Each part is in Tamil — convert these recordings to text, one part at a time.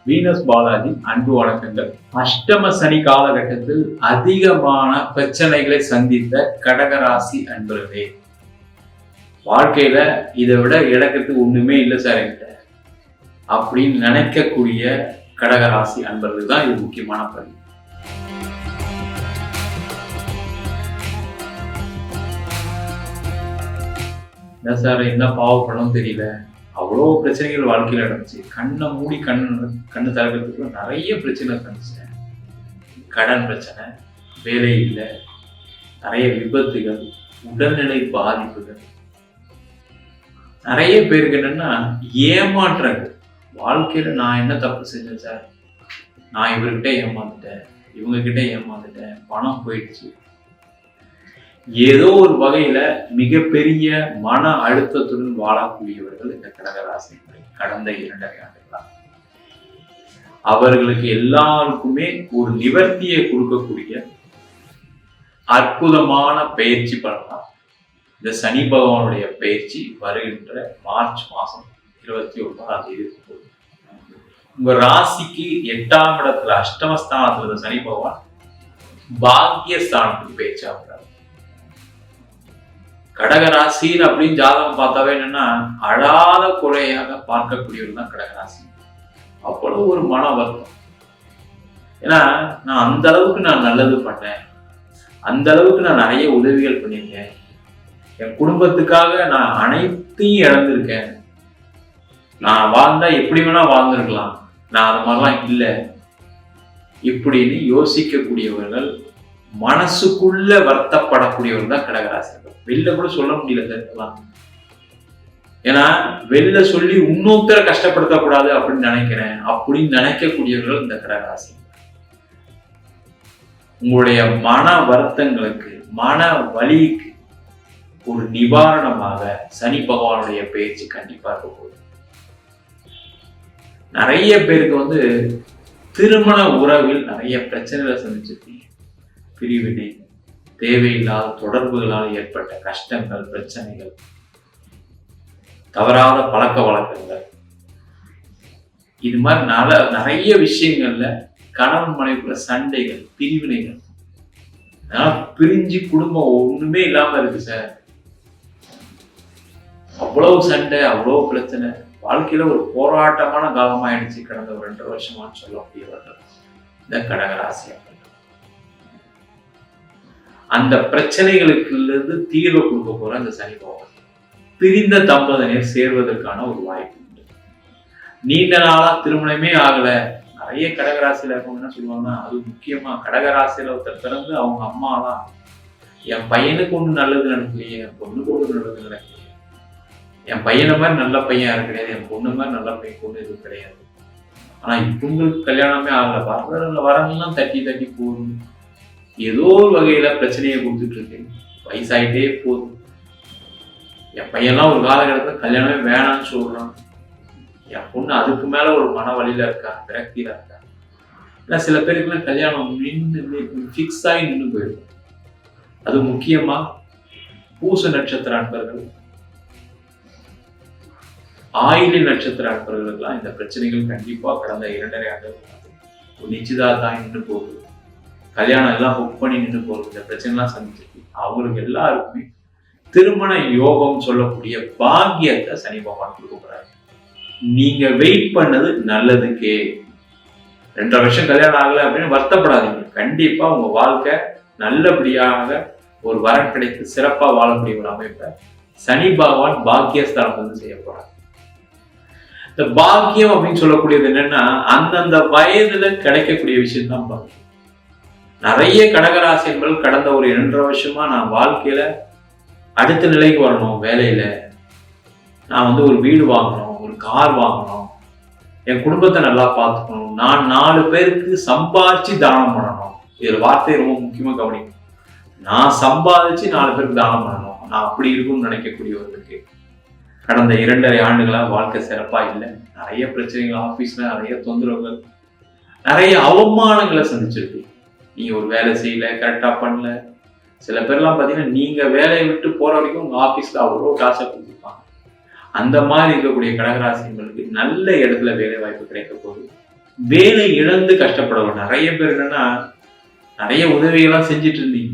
வீனஸ் பாலாஜி அன்பு வணக்கங்கள். அஷ்டம சனி காலகட்டத்தில் அதிகமான பிரச்சனைகளை சந்தித்த கடகராசி அன்பர்களே, வாழ்க்கையில இதை விட இழக்கிறதுக்கு ஒண்ணுமே இல்லை சார் என்கிட்ட அப்படின்னு நினைக்கக்கூடிய கடகராசி அன்பர்கள் தான் இது முக்கியமான பதிவு. என்ன சார், என்ன பாவப்படணும் தெரியல, அவ்வளோ பிரச்சனைகள் வாழ்க்கையில் நடந்துச்சு. கண்ணை மூடி கண்ணு திறக்கிறதுக்குள்ள நிறைய பிரச்சனை சந்திச்சேன். கடன் பிரச்சனை, வேலை இல்லை, நிறைய விபத்துகள், உடல்நிலை பாதிப்புகள். நிறைய பேருக்கு என்னன்னா ஏமாற்றங்கள். வாழ்க்கையில நான் என்ன தப்பு செஞ்சேன் சார், நான் இவர்கிட்ட ஏமாந்துட்டேன், இவங்க கிட்ட ஏமாந்துட்டேன், பணம் போயிடுச்சு. ஏதோ ஒரு வகையில மிகப்பெரிய மன அழுத்தத்துடன் வாழக்கூடியவர்கள் இந்த கடகராசி கடந்த 2.5 ஆண்டுகளா. அவர்களுக்கு எல்லாருக்குமே ஒரு நிவர்த்தியை கொடுக்கக்கூடிய அற்புதமான பயிற்சி பண்ணலாம். இந்த சனி பகவானுடைய பயிற்சி வருகின்ற மார்ச் மாசம் 21ஆம் தேதி போகுது. உங்க ராசிக்கு 8ஆம் இடத்துல அஷ்டமஸ்தானத்துல இருந்த சனி பகவான் பாக்கியஸ்தானத்துக்கு பயிற்சி ஆகிறார். கடகராசின்னு அப்படின்னு ஜாதகம் பார்த்தாவே என்னன்னா அழாத குறையாக பார்க்கக்கூடியவர் தான் கடகராசி. அவ்வளவு ஒரு மன வருத்தம். ஏன்னா நான் அந்த அளவுக்கு நான் நல்லது பண்ணேன், அந்த அளவுக்கு நான் நிறைய உதவிகள் பண்ணியிருக்கேன், என் குடும்பத்துக்காக நான் அனைத்தையும் இழந்திருக்கேன், நான் வாழ்ந்தா எப்படி வேணா வாழ்ந்திருக்கலாம், நான் அது மாதிரிலாம் இல்லை இப்படின்னு யோசிக்கக்கூடியவர்கள், மனசுக்குள்ள வருத்தப்படக்கூடியவர்கள் தான் கடகராசி. வெளில கூட சொல்ல முடியல சார். ஏன்னா வெளில சொல்லி இன்னொருத்தர கஷ்டப்படுத்தக்கூடாது அப்படின்னு நினைக்கிறேன் அப்படின்னு நினைக்கக்கூடியவர்கள் இந்த கடகராசி. உங்களுடைய மன வருத்தங்களுக்கு, மன வலிக்கு ஒரு நிவாரணமாக சனி பகவானுடைய பயிற்சி கண்டிப்பா இருக்க போகுது. நிறைய பேருக்கு திருமண உறவில் நிறைய பிரச்சனைகளை சந்திச்சிருக்கீங்க. பிரிவினை, தேவையில்லாத தொடர்புகளால் ஏற்பட்ட கஷ்டங்கள், பிரச்சனைகள், தவறாத பழக்க வழக்கங்கள், இது மாதிரி நிறைய விஷயங்கள்ல கணவன் மனைவிக்குள்ள சண்டைகள், பிரிவினைகள், அதனால பிரிஞ்சு குடும்பம் ஒண்ணுமே இல்லாம இருக்கு சார். அவ்வளவு சண்டை, அவ்வளவு பிரச்சனை, வாழ்க்கையில ஒரு போராட்டமான காலமாயிடுச்சு கடந்த ஒரு 2 வருஷமான்னு சொல்லக்கூடியவர்கள் இந்த கடகராசி. அந்த பிரச்சனைகளுக்கு இருந்து தீர்வு கொடுக்க போற அந்த சனி பகவான் பிரிந்த தம்பதியினர் சேர்வதற்கான ஒரு வாய்ப்பு உண்டு. நீண்ட நாளா திருமணமே ஆகல, நிறைய கடகராசியில இருக்கவங்க என்ன சொல்லுவாங்கன்னா, அது முக்கியமா கடகராசியில ஒருத்தர் பிறந்து அவங்க அம்மாலாம் என் பையனுக்கு ஒண்ணு நல்லது நடக்கலையே, என் பொண்ணுக்கு ஒண்ணு நல்லது நடக்கலையே, என் பையனை மாதிரி நல்ல பையன் யாரும் கிடையாது, என் பொண்ணு மாதிரி நல்ல பையன் பொண்ணு எதுவும் கிடையாது, ஆனா இப்ப உங்களுக்கு கல்யாணமே ஆகல, வரலாம் தட்டி தட்டி போகுது, ஏதோ ஒரு வகையில பிரச்சனையை கொடுத்துட்டு இருக்கு, வயசாயிட்டே போகுது, என் பையன்லாம் ஒரு காலகட்டத்தில் கல்யாணமே வேணாம்னு சொல்றான், என் பொண்ணு அதுக்கு மேல ஒரு மன வழியில இருக்கா, விரக்தியில இருக்கா. ஏன்னா சில பேருக்குலாம் கல்யாணம் ஃபிக்ஸ் ஆகி நின்று போயிடும். அது முக்கியமா பூச நட்சத்திர அன்பர்கள், ஆயிலி நட்சத்திர அன்பர்களுக்கெல்லாம் இந்த பிரச்சனைகள் கண்டிப்பா கடந்த 2.5 ஆண்டுகள் நிச்சயதார்த்தம் நின்று போகுது, கல்யாணம் எல்லாம் புக் பண்ணி நின்று போகுது, இந்த பிரச்சனைலாம் சந்திச்சிருக்கு. அவங்களுக்கு எல்லாருக்குமே திருமண யோகம் சொல்லக்கூடிய பாக்கியத்தை சனி பகவான் கொடுக்க போறாரு. நீங்க வெயிட் பண்ணது நல்லதுக்கே. 2.5 வருஷம் கல்யாணம் ஆகல அப்படின்னு வருத்தப்படாதீங்க. கண்டிப்பா உங்க வாழ்க்கை நல்லபடியாக ஒரு வரம் கிடைத்து சிறப்பா வாழக்கூடிய ஒரு அமைப்பை சனி பகவான் பாக்கியஸ்தானம் செய்ய போறாரு. இந்த பாக்கியம் அப்படின்னு சொல்லக்கூடியது என்னன்னா அந்தந்த வயதுல கிடைக்கக்கூடிய விஷயம் தான் பாக்கியம். நிறைய கடகராசி என்பது கடந்த ஒரு 2.5 வருஷமா நான் வாழ்க்கையில அடுத்த நிலைக்கு வரணும், வேலையில நான் ஒரு வீடு வாங்கணும், ஒரு கார் வாங்கணும், என் குடும்பத்தை நல்லா பார்த்துக்கணும், நான் 4 பேருக்கு சம்பாதிச்சு தானம் பண்ணணும். இதுல வார்த்தை ரொம்ப முக்கியமா கவனிக்கணும். நான் சம்பாதிச்சு 4 பேருக்கு தானம் பண்ணணும், நான் அப்படி இருக்கும்னு நினைக்கக்கூடியவர்களுக்கு கடந்த 2.5 ஆண்டுகளா வாழ்க்கை சிறப்பா இல்லை. நிறைய பிரச்சனைகள், ஆபீஸ்ல நிறைய தொந்தரவுகள், நிறைய அவமானங்களை சந்திச்சிருக்கு. நீங்க ஒரு வேலை செய்யல, கரெக்டா பண்ணல. சில பேர்லாம் பாத்தீங்கன்னா நீங்க வேலையை விட்டு போற வரைக்கும் உங்க ஆபீஸ்ல அவ்வளோ டார்ச்சர் கொடுத்துருப்பாங்க. அந்த மாதிரி இருக்கக்கூடிய கடகராசிகளுக்கு நல்ல இடத்துல வேலை வாய்ப்பு கிடைக்க போகுது. வேலை இழந்து கஷ்டப்படுவோம். நிறைய பேர் என்னன்னா நிறைய உதவிகள்லாம் செஞ்சுட்டு இருந்தீங்க,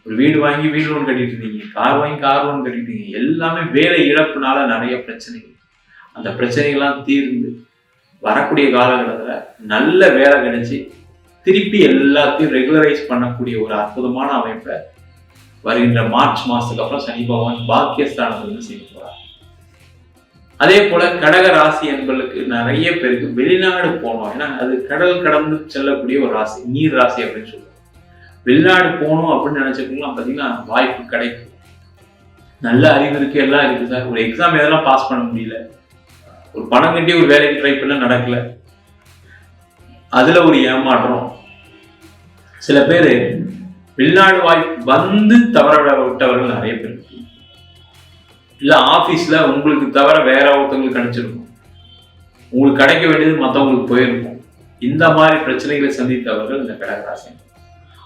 ஒரு வீடு வாங்கி வீடு லோன் கட்டிட்டு இருந்தீங்க, கார் வாங்கி கார் லோன் கட்டிட்டு இருந்தீங்க, எல்லாமே வேலை இழப்புனால நிறைய பிரச்சனைகள். அந்த பிரச்சனைகள்லாம் தீர்ந்து வரக்கூடிய காலகட்டத்தில் நல்ல வேலை கிடைச்சி திருப்பி எல்லாத்தையும் ரெகுலரைஸ் பண்ணக்கூடிய ஒரு அற்புதமான அமைப்பை வருகின்ற மார்ச் மாசத்துக்கு அப்புறம் சனி பகவான் பாக்கியஸ்தானத்துல செய்ய போறார். அதே போல கடக ராசி என்பதற்கு நிறைய பேருக்கு வெளிநாடு போனோம், ஏன்னா அது கடல் கடந்து செல்லக்கூடிய ஒரு ராசி, நீர் ராசி அப்படின்னு சொல்லுவோம். வெளிநாடு போகணும் அப்படின்னு நினைச்சவங்கலாம் பார்த்தீங்கன்னா வாய்ப்பு கிடைக்கும். நல்ல அறிவு இருக்கு, எல்லாம் இருக்கு சார், ஒரு எக்ஸாம் எதெல்லாம் பாஸ் பண்ண முடியல, ஒரு பணம் கட்டி ஒரு வேலைக்கு ட்ரை பண்ண நடக்கல, அதுல ஒரு ஏமாற்றம். சில பேர் வெளிநாடு வாய்ப்பு வந்து தவற விட்டவர்கள் நிறைய பேர். இல்ல ஆபீஸ்ல உங்களுக்கு தவிர வேற ஒருத்தவங்களுக்கு கிடைச்சிருக்கும், உங்களுக்கு கிடைக்க வேண்டியது மற்றவங்களுக்கு போயிருக்கும். இந்த மாதிரி பிரச்சனைகளை சந்தித்தவர்கள் இந்த கடகராசி.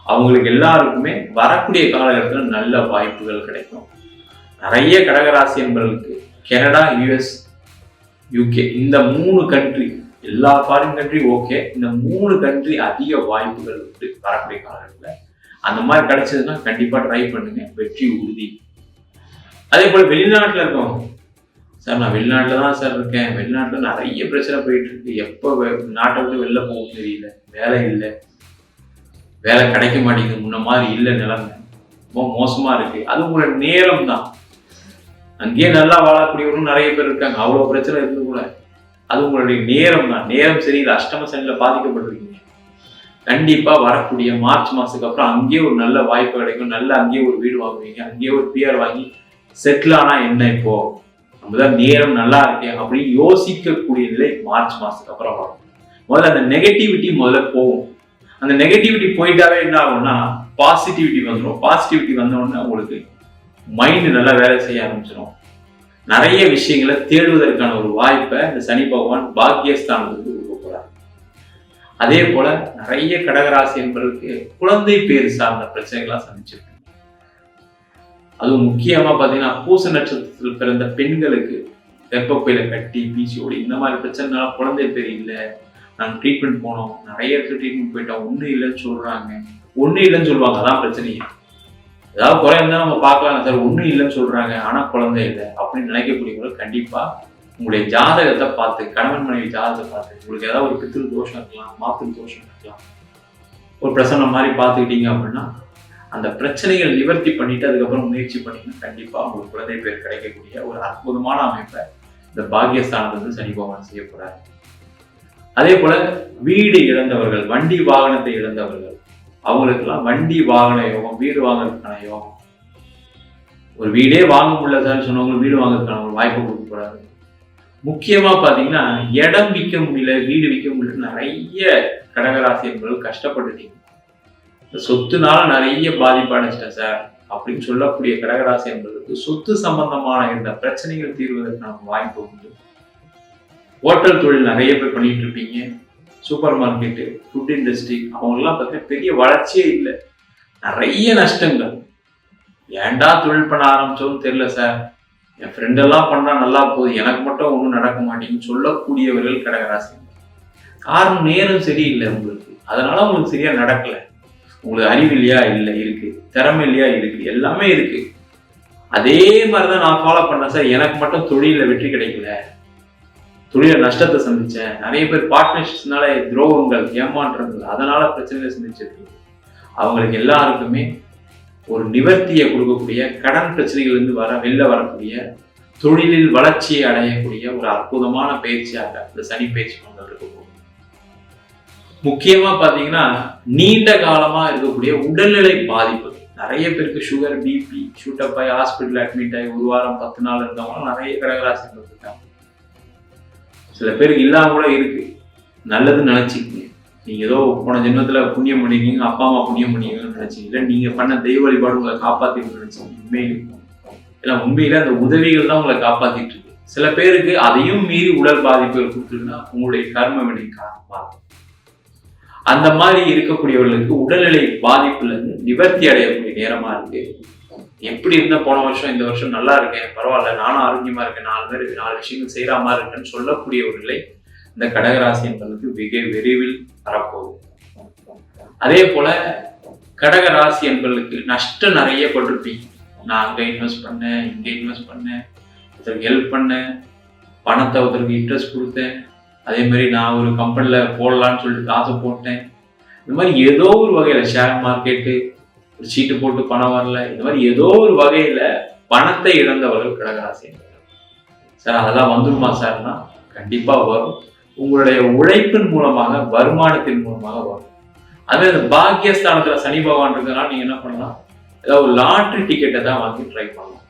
அவங்களுக்கு எல்லாருக்குமே வரக்கூடிய காலகட்டத்தில் நல்ல வாய்ப்புகள் கிடைக்கும். நிறைய கடகராசி என்பவர்களுக்கு கனடா, யுஎஸ், யூகே இந்த 3 கண்ட்ரி, எல்லா ஃபாரின் கண்ட்ரி ஓகே, இந்த 3 கண்ட்ரி அதிக வாய்ப்புகள் உண்டு வரக்கூடிய காலகட்டத்தில். அந்த மாதிரி கிடைச்சதுன்னா கண்டிப்பா ட்ரை பண்ணுங்க, வெற்றி உறுதி. அதே போல வெளிநாட்டில் இருக்கவங்க, சார் நான் வெளிநாட்டில் தான் சார் இருக்கேன், வெளிநாட்டில் நிறைய பிரச்சனை போயிட்டு இருக்கு, எப்போ நாட்டை விட்டு வெளில போக தெரியல, வேலை இல்லை, வேலை கிடைக்க மாட்டேங்குது, முன்ன மாதிரி இல்லை, நிலைமை ரொம்ப மோசமா இருக்கு. அது உங்களோட நேரம் தான். அங்கேயே நல்லா வாழக்கூடியவரும் நிறைய பேர் இருக்காங்க, அவ்வளோ பிரச்சனை இருந்து கூட அது உங்களுடைய நேரம் தான். நேரம் சரியில்லை, அஷ்டம சனியில பாதிக்கப்பட்டிருக்கீங்க. கண்டிப்பா வரக்கூடிய மார்ச் மாசத்துக்கு அப்புறம் அங்கேயே ஒரு நல்ல வாய்ப்பு கிடைக்கும், நல்ல அங்கேயே ஒரு வீடு வாங்குவீங்க, அங்கேயே ஒரு பிஆர் வாங்கி செட்டில் ஆனா என்ன, இப்போ நம்மதான் நேரம் நல்லா இருக்கேன் அப்படின்னு யோசிக்கக்கூடிய நிலை மார்ச் மாசத்துக்கு அப்புறம் வரும். முதல்ல அந்த நெகட்டிவிட்டி முதல்ல போகும். அந்த நெகட்டிவிட்டி போயிட்டாவே என்ன ஆகும்னா பாசிட்டிவிட்டி வந்துடும். பாசிட்டிவிட்டி வந்தோடனே உங்களுக்கு மைண்ட் நல்லா வேலை செய்ய ஆரம்பிச்சிடும். நிறைய விஷயங்களை தேடுவதற்கான ஒரு வாய்ப்பை இந்த சனி பகவான் பாக்கியஸ்தானத்துக்கு கொடுக்க போறார். அதே போல நிறைய கடகராசி என்பதற்கு குழந்தை பேர் சார்ந்த பிரச்சனைகள்லாம் சந்திச்சிருக்கு. அதுவும் முக்கியமா பாத்தீங்கன்னா பூச நட்சத்திரத்தில் பிறந்த பெண்களுக்கு கர்ப்பப்பையில கட்டி, பிசிஓடி இந்த மாதிரி பிரச்சனைனால குழந்தை பேர் இல்லை, நாங்கள் ட்ரீட்மெண்ட் போனோம், நிறைய இடத்துல ட்ரீட்மெண்ட் போயிட்டோம், ஒன்றும் இல்லைன்னு சொல்றாங்க, ஒன்றும் இல்லைன்னு சொல்லுவாங்க, அதான் பிரச்சனையே. ஏதாவது குறை இருந்தா நம்ம பார்க்கலாம் சார், ஒன்றும் இல்லைன்னு சொல்றாங்க ஆனா குழந்தை இல்லை அப்படின்னு நினைக்கக்கூடியவங்க கண்டிப்பா உங்களுடைய ஜாதகத்தை பார்த்து, கணவன் மனைவி ஜாதகத்தை பார்த்து, உங்களுக்கு ஏதாவது ஒரு பித்திரு தோஷம் இருக்கலாம், மாத்திரு தோஷம் இருக்கலாம், ஒரு பிரசன்னம் மாதிரி பார்த்துக்கிட்டீங்க அப்படின்னா அந்த பிரச்சனைகள் நிவர்த்தி பண்ணிட்டு அதுக்கப்புறம் முயற்சி பண்ணிங்கன்னா கண்டிப்பா உங்களுக்கு குழந்தை பேர் கிடைக்கக்கூடிய ஒரு அற்புதமான அமைப்பை இந்த பாக்கியஸ்தானத்திலிருந்து சனி பகவான் செய்ய போறாரு. அதே போல வீடு இழந்தவர்கள், வண்டி வாகனத்தை இழந்தவர்கள், அவங்களுக்கெல்லாம் வண்டி வாகன யோகம், வீடு வாங்குறதுக்கான யோகம். ஒரு வீடே வாங்க முடியலன்னு சொன்னவங்க வீடு வாங்குறதுக்கான ஒரு வாய்ப்பு கொடுக்க போறாரு. முக்கியமா பாத்தீங்கன்னா இடம் விற்க முடியல, வீடு விற்க முடியல, நிறைய கடகராசி என்பவர்கள் கஷ்டப்பட்டுட்டீங்க, சொத்துனால நிறைய பாதிப்பு அடைச்சிட்டேன் சார் அப்படின்னு சொல்லக்கூடிய கடகராசி என்பதற்கு சொத்து சம்பந்தமான இந்த பிரச்சனைகள் தீர்வதற்கான வாய்ப்பு உண்டு. ஹோட்டல் தொழில் நிறைய பேர் பண்ணிட்டு இருப்பீங்க, சூப்பர் மார்க்கெட்டு, ஃபுட் இண்டஸ்ட்ரி, அவங்கெல்லாம் பார்த்தீங்கன்னா பெரிய வளர்ச்சியே இல்லை, நிறைய நஷ்டங்கள். ஏன்டா தொழில் பண்ண ஆரம்பிச்சோன்னு தெரியல சார், என் ஃப்ரெண்டெல்லாம் பண்ணா நல்லா போகுது, எனக்கு மட்டும் ஒன்றும் நடக்க மாட்டேங்குன்னு சொல்லக்கூடியவர்கள் கடகராசி. காரணம் நேரம் சரியில்லை உங்களுக்கு, அதனால உங்களுக்கு சரியா நடக்கல. உங்களுக்கு அறிவு இல்லையா? இல்லை, இருக்கு. திறமை இல்லையா? இருக்கு. எல்லாமே இருக்கு. அதே மாதிரிதான் நான் ஃபாலோ பண்ணேன் சார், எனக்கு மட்டும் தொழில வெற்றி கிடைக்கல, தொழில நஷ்டத்தை சந்திச்சேன், நிறைய பேர் பார்ட்னர்ஷிப்ஸ்னால துரோகங்கள், ஏமாற்றங்கள், அதனால பிரச்சனைகளை சந்திச்சிருக்கு. அவங்களுக்கு எல்லாருக்குமே ஒரு நிவர்த்தியை கொடுக்கக்கூடிய, கடன் பிரச்சனைகள் இருந்து வெளில வரக்கூடிய, தொழிலில் வளர்ச்சியை அடையக்கூடிய ஒரு அற்புதமான பயிற்சியாக இந்த சனி பயிற்சி கொண்டு. முக்கியமா பாத்தீங்கன்னா நீண்ட காலமா இருக்கக்கூடிய உடல்நிலை பாதிப்பு, நிறைய பேருக்கு சுகர், பிபி, ஷூட்டப் ஆகி ஹாஸ்பிட்டல் அட்மிட் ஆகி 1 வாரம் 10 நாள் இருந்தவங்க நிறைய கடகராசி இருக்காங்க. சில பேருக்கு இல்லாம கூட இருக்கு. நல்லதுன்னு நினைச்சிக்கீங்க, நீங்க ஏதோ போன ஜென்மத்துல புண்ணியம் பண்ணிருக்கீங்க, அப்பா அம்மா புண்ணியம் பண்ணிக்கீங்கன்னு நினைச்சீங்க, இல்லை நீங்க பண்ண தெய்வ வழிபாடு உங்களை காப்பாத்திட்டு நினைச்சீங்க. உண்மையில இல்லை, உண்மையில அந்த உதவிகள் தான் உங்களை காப்பாத்திட்டு இருக்கு. சில பேருக்கு அதையும் மீறி உடல் பாதிப்புகள் கொடுத்துருக்குன்னா உங்களுடைய கர்ம வினை காரணமா. அந்த மாதிரி இருக்கக்கூடியவர்களுக்கு உடல்நிலை பாதிப்புல இருந்து நிவர்த்தி அடையக்கூடிய நேரமா இருக்கு. எப்படி இருந்தா போன வருஷம் இந்த வருஷம் நல்லா இருக்கேன், பரவாயில்ல, நானும் ஆரோக்கியமா இருக்கேன், 4 பேருக்கு 4 விஷயங்கள் செய்யற மாதிரி இருக்கேன்னு சொல்லக்கூடியவர்களை இந்த கடகராசி என்பதற்கு மிக விரைவில் வரப்போகுது. அதே போல கடகராசி என்பதற்கு நஷ்டம் நிறைய பட்டிருப்பீங்க. நான் அங்க இன்வெஸ்ட் பண்ணேன், இங்க இன்வெஸ்ட் பண்ணேன், ஒருத்தருக்கு ஹெல்ப் பண்ணேன், பணத்தை ஒருத்தருக்கு இன்ட்ரெஸ்ட் கொடுத்தேன், அதே மாதிரி நான் ஒரு கம்பெனில போடலான்னு சொல்லிட்டு காசு போட்டேன். இந்த மாதிரி ஏதோ ஒரு வகையில ஷேர் மார்க்கெட்டு ஒரு சீட்டு போட்டு பணம் வரல, இந்த மாதிரி ஏதோ ஒரு வகையில பணத்தை இழந்தவர்கள் கடகராசி. சார் அதெல்லாம் வந்துருமா சார்னா கண்டிப்பா வரும். உங்களுடைய உழைப்பின் மூலமாக, வருமானத்தின் மூலமாக வரும். அதே இந்த பாக்கியஸ்தானத்துல சனி பகவான் இருக்கிறதுனால நீங்க என்ன பண்ணலாம், ஏதாவது ஒரு லாட்ரி டிக்கெட்டை தான் வாங்கி ட்ரை பண்ணலாம்.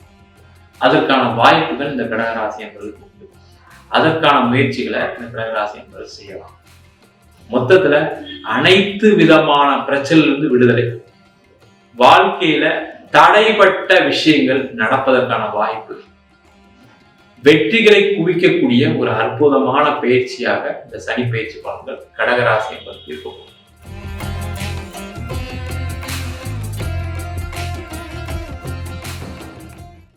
அதற்கான வாய்ப்புகள் இந்த கடகராசி என்பதற்கு உண்டு. அதற்கான முயற்சிகளை இந்த கடகராசி என்பது செய்யலாம். மொத்தத்துல அனைத்து விதமான பிரச்சனையிலிருந்து விடுதலை, வாழ்க்கையில தடைப்பட்ட விஷயங்கள் நடப்பதற்கான வாய்ப்பு, வெற்றிகளை குவிக்கக்கூடிய ஒரு அற்புதமான பயிற்சியாக இந்த சனி பயிற்சி பலன்கள் கடகராசி என்பதற்கு இருக்கும்.